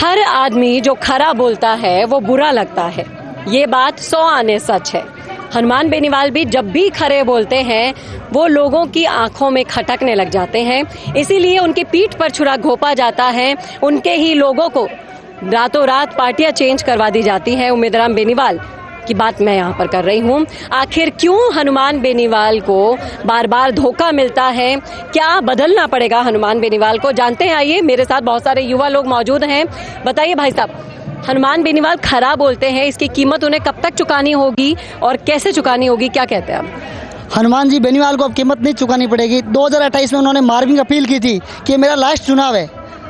हर आदमी जो खरा बोलता है वो बुरा लगता है, ये बात 100 आने सच है। हनुमान बेनीवाल भी जब भी खरे बोलते हैं वो लोगों की आंखों में खटकने लग जाते हैं, इसीलिए उनकी पीठ पर छुरा घोंपा जाता है। उनके ही लोगों को रातों रात पार्टियां चेंज करवा दी जाती है। उम्मीदराम बेनीवाल की बात मैं यहाँ पर कर रही हूँ। आखिर क्यों हनुमान बेनीवाल को बार बार धोखा मिलता है, क्या बदलना पड़ेगा हनुमान बेनीवाल को, जानते हैं। आइए, मेरे साथ बहुत सारे युवा लोग मौजूद हैं। बताइए भाई साहब, हनुमान बेनीवाल खरा बोलते हैं, इसकी कीमत उन्हें कब तक चुकानी होगी और कैसे चुकानी होगी, क्या कहते हैं आप? हनुमान जी बेनीवाल को अब कीमत नहीं चुकानी पड़ेगी। 2028 में उन्होंने मार्मिंग अपील की थी कि मेरा लास्ट चुनाव है,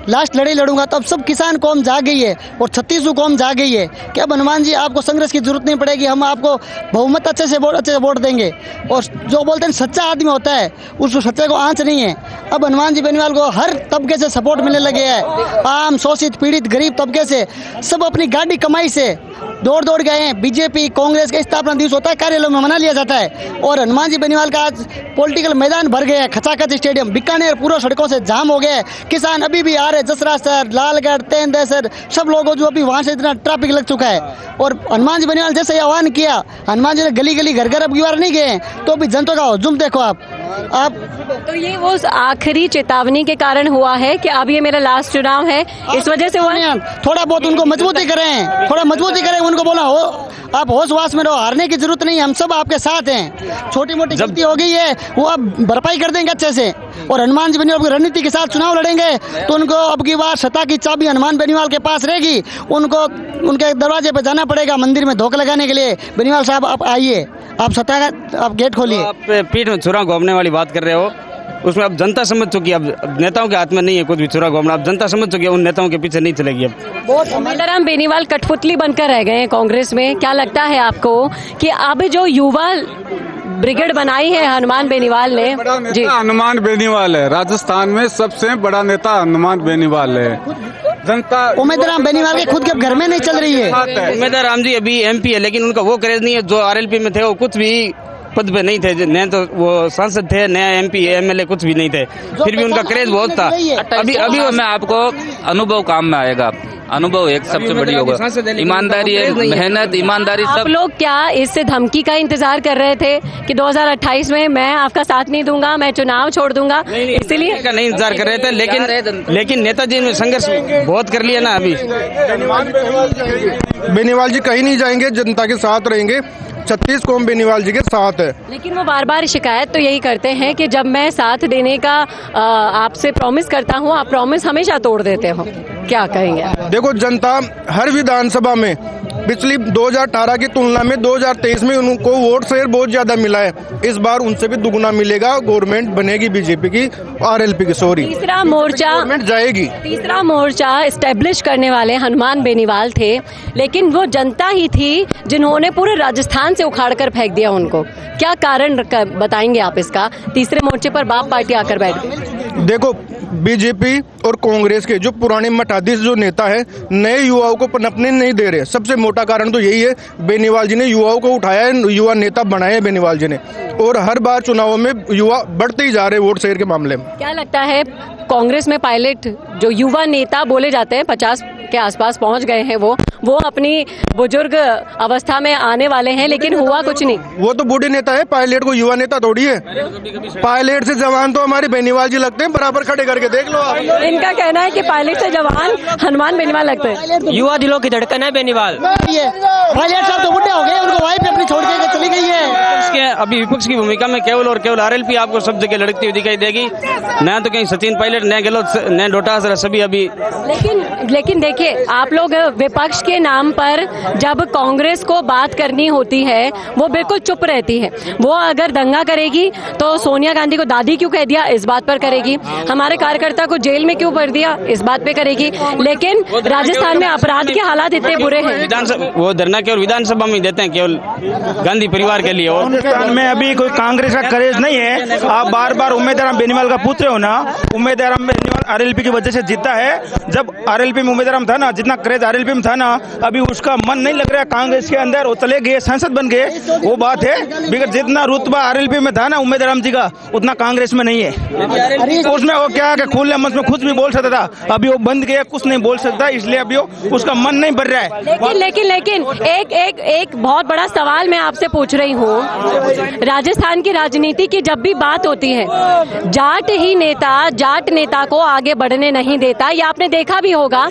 लास्ट लड़ाई लड़ूंगा। तो अब सब किसान कौम जाग गई है और छत्तीसगढ़ कौम जाग गई है कि अब हनुमान जी आपको संघर्ष की जरूरत नहीं पड़ेगी, हम आपको बहुमत अच्छे से वोट देंगे। और जो बोलते हैं सच्चा आदमी होता है, उस सच्चे को आंच नहीं है। अब हनुमान जी बेनीवाल को हर तबके से सपोर्ट मिलने लगे है। आम, शोषित, पीड़ित, गरीब तबके से सब अपनी गाड़ी कमाई से दौड़ गए हैं। बीजेपी, कांग्रेस का स्थापना दिवस होता है, कार्यालयों में मना लिया जाता है। और हनुमान जी बेनीवाल का आज पॉलिटिकल मैदान भर गया है। खचाखच स्टेडियम, बीकानेर पूरा सड़कों से जाम हो गया है। किसान अभी भी आ रहे, जसरा सर, लालगढ़, तेंदुआ, सब लोगों जो अभी वहां से इतना ट्रैफिक लग चुका है। और हनुमान जी बेनीवाल जैसे आह्वान किया, हनुमान जी ने गली गली घर घर अब बार नहीं गए, तो अभी जनता का हुजूम देखो आप। तो ये वो आखिरी चेतावनी के कारण हुआ है कि अब ये मेरा लास्ट चुनाव है, इस वजह से हुआ है। थोड़ा बहुत उनको मजबूती करें, थोड़ा मजबूती करें, उनको बोला हो आप होश वास में रहो, हारने की जरूरत नहीं, हम सब आपके साथ हैं। छोटी मोटी गलती हो गई है वो अब भरपाई कर देंगे अच्छे से। और हनुमान जी बेनीवाल की रणनीति के साथ चुनाव लड़ेंगे तो उनको अब की बार सत्ता की चाबी हनुमान बेनीवाल के पास रहेगी। उनको उनके दरवाजे पे जाना पड़ेगा मंदिर में धोखा लगाने के लिए। बेनीवाल साहब आप आइए, आप सत्ता का आप गेट खोलिए। आप पीठ में छुरा घोंपने वाली बात कर रहे हो, उसमें अब जनता समझ चुकी है। अब नेताओं के हाथ में नहीं है कुछ भी छुरा घोंपना, अब जनता समझ चुकी है, उन नेताओं के पीछे नहीं चलेगी। अब उम्मीदराम बेनीवाल कठपुतली बनकर रह गए हैं कांग्रेस में। क्या लगता है आपको कि अब जो युवा ब्रिगेड बनाई है हनुमान बेनीवाल ने, जी हनुमान बेनीवाल है, राजस्थान में सबसे बड़ा नेता हनुमान बेनीवाल है। जनता उम्मीदराम बेनीवाल के खुद के घर में नहीं चल रही है। उम्मीदराम जी अभी MP है, लेकिन उनका वो क्रेज नहीं है। जो RLP में थे वो कुछ भी पद पे नहीं थे, न तो वो सांसद थे, नया MP MLA कुछ भी नहीं थे, फिर भी उनका क्रेज बहुत था। अभी में आपको अनुभव काम में आएगा। अनुभव एक सबसे बड़ी होगा, ईमानदारी है, मेहनत, ईमानदारी सब। आप लोग क्या इससे धमकी का इंतजार कर रहे थे कि 2028 में मैं आपका साथ नहीं दूंगा, मैं चुनाव छोड़ दूंगा, इसीलिए का नहीं इंतजार कर रहे थे। लेकिन नेताजी ने संघर्ष बहुत कर लिया ना। अभी बेनीवाल जी कहीं नहीं जाएंगे, जनता के साथ रहेंगे, छत्तीस कौम बेनीवाल जी के साथ है। लेकिन वो बार बार शिकायत तो यही करते हैं कि जब मैं साथ देने का आपसे प्रॉमिस करता हूँ, आप प्रॉमिस हमेशा तोड़ देते हो, क्या कहेंगे? देखो, जनता हर विधानसभा में पिछली 2018 की तुलना में 2023 में उनको वोट शेयर बहुत ज्यादा मिला है। इस बार उनसे भी दुगुना मिलेगा। गवर्नमेंट बनेगी बीजेपी की, RLP की, सॉरी, तीसरा मोर्चा गवर्नमेंट जाएगी। तीसरा मोर्चा एस्टेब्लिश करने वाले हनुमान बेनीवाल थे, लेकिन वो जनता ही थी जिन्होंने पूरे राजस्थान से उखाड़ कर फेंक दिया उनको। क्या कारण बताएंगे आप इसका? तीसरे मोर्चे पर बाप पार्टी आकर बैठ गई। देखो, बीजेपी और कांग्रेस के जो पुराने मठाधीश जो नेता है, नए युवाओं को पनपने नहीं दे रहे। सबसे मोटा कारण तो यही है। बेनीवाल जी ने युवाओं को उठाया है, युवा नेता बनाए हैं बेनीवाल जी ने, और हर बार चुनावों में युवा बढ़ते ही जा रहे हैं वोट शेयर के मामले में। क्या लगता है कांग्रेस में पायलट जो युवा नेता बोले जाते हैं 50 के आसपास पहुंच गए हैं, वो अपनी बुजुर्ग अवस्था में आने वाले हैं, लेकिन हुआ कुछ नहीं। वो तो बूढ़े नेता है, पायलट को युवा नेता थोड़ी है। पायलट से जवान तो हमारे बेनीवाल जी लगते हैं, बराबर खड़े करके देख लो आप। इनका कहना है कि पायलट से जवान हनुमान बेनीवाल लगते हैं। युवा दिलों की धड़कन है बेनीवाल। पायलट साहब तो बुढ़े हो गए, उनको वाइफ अपनी छोड़ के चली गई है। अभी विपक्ष की भूमिका में केवल और केवल RLP आपको सब जगह लड़कती हुई दिखाई देगी। न तो कहीं सचिन पायलट, न गहलोत, न डोटासरा, सभी अभी। लेकिन देखिए, आप लोग विपक्ष के नाम पर जब कांग्रेस को बात करनी होती है वो बिल्कुल चुप रहती है। वो अगर दंगा करेगी तो सोनिया गांधी को दादी क्यों कह दिया, इस बात पर करेगी। हमारे कार्यकर्ता को जेल में क्यों भर दिया, इस बात पे करेगी। लेकिन राजस्थान में अपराध के हालात इतने बुरे हैं। विधानसभा वो धरना केवल विधानसभा में देते हैं, केवल गांधी परिवार के लिए। और में अभी कोई कांग्रेस का करेज नहीं है। आप बार बार उम्मीदराम बेनीवाल का पूछ रहे हो ना। उम्मीदराम बेनीवाल RLP की वजह से जीता है। जब RLP में उम्मीदराम में था ना, जितना क्रेज आरएलपी में था ना, अभी उसका मन नहीं लग रहा है कांग्रेस के अंदर। वो चले गए, सांसद बन गए, वो बात है। बिकॉज जितना रुतबा आरएलपी में था ना उम्मीद राम जी का, उतना कांग्रेस में नहीं है। उसमें वो क्या है, खुले मन में कुछ भी बोल सकता था, अभी वो बंद गया, कुछ नहीं बोल सकता, इसलिए अभी उसका मन नहीं बढ़ रहा है। लेकिन एक बहुत बड़ा सवाल मैं आपसे पूछ रही हूँ। राजस्थान की राजनीति की जब भी बात होती है, जाट नेता को आगे बढ़ने नहीं देता। ये आपने देखा भी होगा,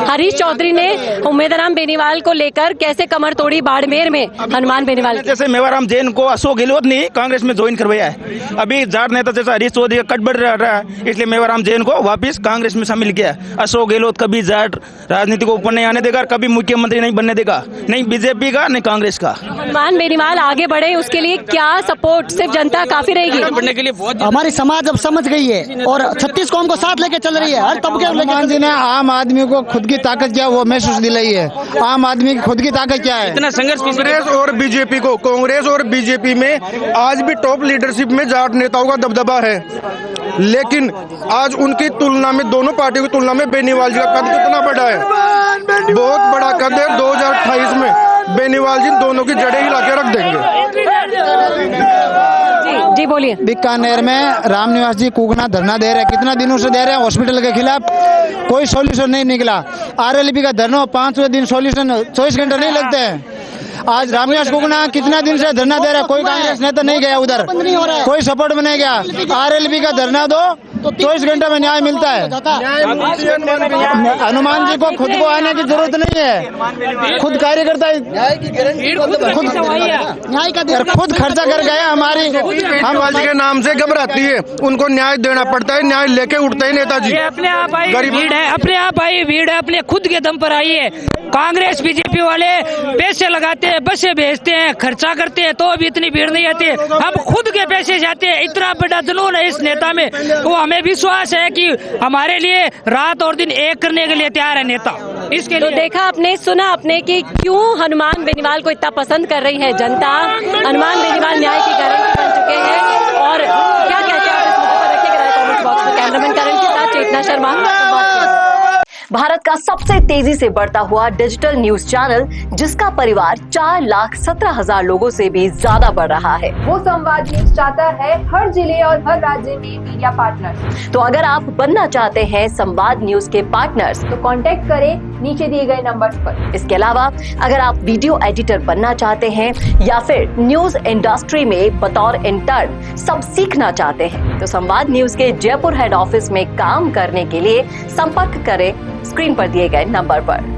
हरीश चौधरी ने उम्मेदराम बेनीवाल को लेकर कैसे कमर तोड़ी बाड़मेर में हनुमान बेनीवाल। जैसे मेवाराम जैन को अशोक गहलोत ने कांग्रेस में ज्वाइन करवाया है, अभी जाट नेता जैसा हरीश चौधरी का कट बढ़ रहा है, इसलिए मेवाराम जैन को वापस कांग्रेस में शामिल किया। अशोक गहलोत कभी जाट राजनीति को ऊपर नहीं आने देगा, कभी मुख्यमंत्री नहीं बनने देगा, नहीं बीजेपी का नहीं कांग्रेस का। हनुमान बेनीवाल आगे बढ़े, उसके लिए क्या सपोर्ट सिर्फ जनता काफी रहेगी? बढ़ने के लिए बहुत हमारी समाज अब समझ गई है और 36 कौम को साथ लेके चल रही है। हर तबके हनुमान जी ने आम आदमी को खुद की ताकत क्या वो महसूस दिलाई है। आम आदमी की खुद की ताकत क्या है? इतना संघर्ष। कांग्रेस और बीजेपी में आज भी टॉप लीडरशिप में जाट नेताओं का दबदबा है, लेकिन आज उनकी तुलना में, दोनों पार्टियों की तुलना में बेनीवाल जी का कद कितना बड़ा है, बहुत बड़ा कद है। 2028 में बेनीवाल जी दोनों की जड़ें हिला के रख देंगे। जी बोलिए। बीकानेर में रामनिवास जी कूकना धरना दे रहे हैं, कितना दिनों से दे रहे हैं, हॉस्पिटल के खिलाफ कोई सॉल्यूशन नहीं निकला। आरएलपी का धरना 5वें दिन सॉल्यूशन 24 घंटे नहीं लगते हैं। आज रामनिवास कुकना कितना दिन से धरना दे रहा है, कोई कांग्रेस नेता नहीं गया उधर, कोई सपोर्ट में नहीं गया। आरएलपी का धरना दो तो 24 घंटे में न्याय मिलता है। हनुमान जी को खुद को आने की जरूरत नहीं है, खुद कार्यकर्ता खुद खर्चा कर गए। हमारी हम आज के नाम से घबराती है, उनको न्याय देना पड़ता है, न्याय लेके उठते हैं नेताजी। अपने आप आई भीड़ है, अपने खुद के दम पर आई है। कांग्रेस बीजेपी वाले पैसे लगाते हैं, बसें भेजते हैं, खर्चा करते हैं, तो अभी इतनी भीड़ नहीं आती। हम खुद के पैसे जाते हैं, इतना बड़ा जुनून है इस नेता में। वो हमें विश्वास है कि हमारे लिए रात और दिन एक करने के लिए तैयार है नेता। इसके तो देखा आपने, सुना आपने कि क्यों हनुमान बेनीवाल को इतना पसंद कर रही है जनता। हनुमान बेनीवाल न्याय की गारंटी बन चुके हैं। और क्या कहते हैं आप इस मुद्दे पर, रखिएगा कमेंट बॉक्स में। कैमरामैन करण के साथ चेतना शर्मा। भारत का सबसे तेजी से बढ़ता हुआ डिजिटल न्यूज चैनल, जिसका परिवार 4,17,000 लोगों से भी ज्यादा बढ़ रहा है, वो संवाद न्यूज चाहता है हर जिले और हर राज्य में मीडिया पार्टनर्स। तो अगर आप बनना चाहते हैं संवाद न्यूज के पार्टनर्स, तो कांटेक्ट करें नीचे दिए गए नंबर्स पर। इसके अलावा अगर आप वीडियो एडिटर बनना चाहते हैं या फिर न्यूज इंडस्ट्री में बतौर इंटर्न सब सीखना चाहते हैं, तो संवाद न्यूज के जयपुर हेड ऑफिस में काम करने के लिए संपर्क करें स्क्रीन पर दिए गए नंबर पर।